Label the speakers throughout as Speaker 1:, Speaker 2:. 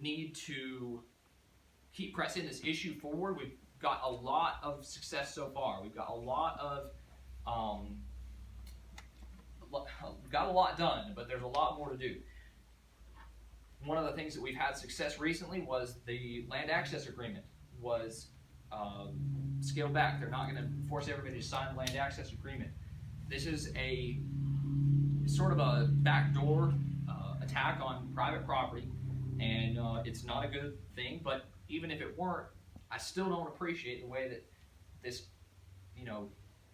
Speaker 1: need to keep pressing this issue forward. We've got a lot of success so far. We've got a lot of got a lot done, but there's a lot more to do. One of the things that we've had success recently was the land access agreement was scaled back. They're not going to force everybody to sign the land access agreement. This is a sort of a backdoor attack on private property, and it's not a good thing. But even if it weren't, I still don't appreciate the way that this,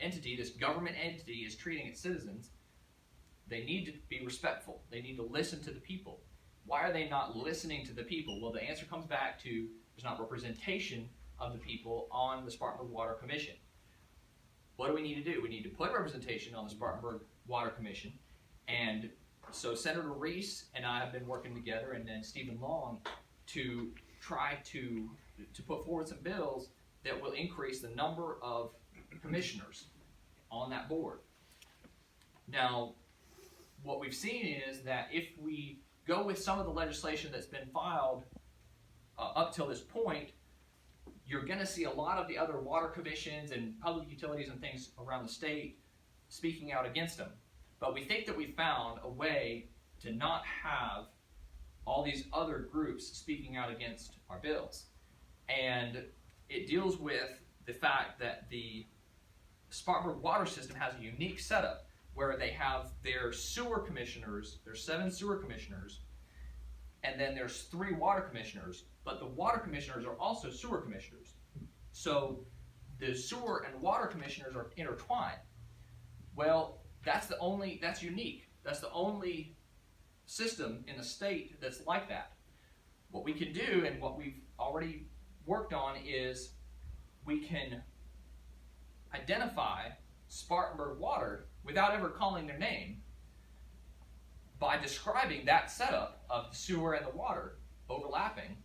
Speaker 1: entity, this government entity, is treating its citizens. They need to be respectful. They need to listen to the people. Why are they not listening to the people? Well, the answer comes back to there's not representation of the people on the Spartanburg Water Commission. What do we need to do? We need to put representation on the Spartanburg Water Commission. And so Senator Reese and I have been working together, and then Stephen Long, to try to put forward some bills that will increase the number of commissioners on that board. Now, what we've seen is that if we go with some of the legislation that's been filed up till this point, you're going to see a lot of the other water commissions and public utilities and things around the state speaking out against them. But we think that we found a way to not have all these other groups speaking out against our bills. And it deals with the fact that the Spartanburg water system has a unique setup where they have their sewer commissioners, there's 7 sewer commissioners, and then there's 3 water commissioners, but the water commissioners are also sewer commissioners. So the sewer and water commissioners are intertwined. Well, that's unique. That's the only system in the state that's like that. What we can do, and what we've already worked on, is we can identify Spartanburg Water without ever calling their name by describing that setup of the sewer and the water overlapping,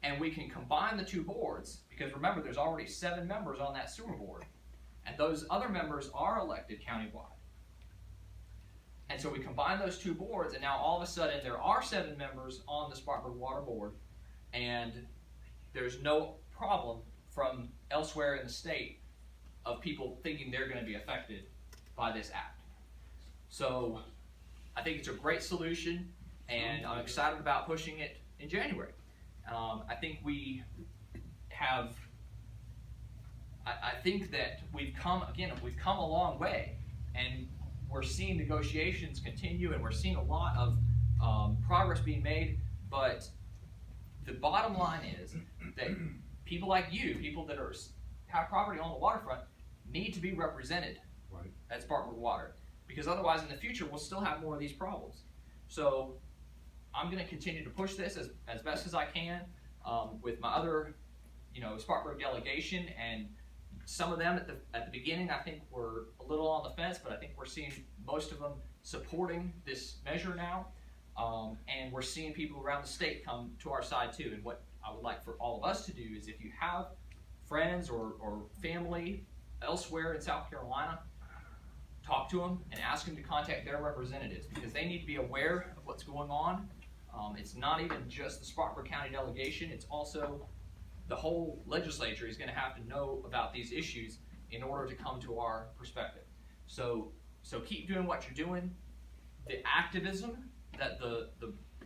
Speaker 1: and we can combine the 2 boards, because remember, there's already 7 members on that sewer board, and those other members are elected countywide. And so we combine those 2 boards, and now all of a sudden there are 7 members on the Spartanburg Water Board, and there's no problem from elsewhere in the state of people thinking they're going to be affected by this act. So I think it's a great solution, and I'm excited about pushing it in January. I think we have, I think that we've come a long way, and we're seeing negotiations continue, and we're seeing a lot of progress being made, but the bottom line is that people like you, people that have property on the waterfront, need to be represented at Spartanburg Water, because otherwise in the future we'll still have more of these problems. So I'm going to continue to push this as best as I can with my other Spartanburg delegation, and some of them at the beginning I think were a little on the fence, but I think we're seeing most of them supporting this measure now, and we're seeing people around the state come to our side too. And what I would like for all of us to do is, if you have friends or family elsewhere in South Carolina, talk to them and ask them to contact their representatives, because they need to be aware of what's going on. It's not even just the Spartanburg County delegation, it's also the whole legislature is going to have to know about these issues in order to come to our perspective. So keep doing what you're doing. The activism that the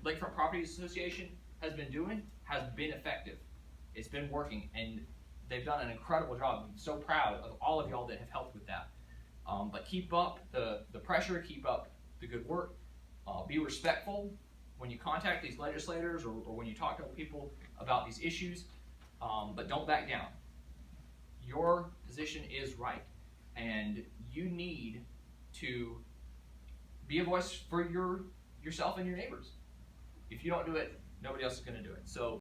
Speaker 1: Lakefront Properties Association has been doing has been effective. It's been working, and they've done an incredible job. I'm so proud of all of y'all that have helped with that. But keep up the pressure, keep up the good work. Be respectful when you contact these legislators or when you talk to people about these issues, but don't back down. Your position is right, and you need to be a voice for yourself and your neighbors. If you don't do it, nobody else is going to do it. So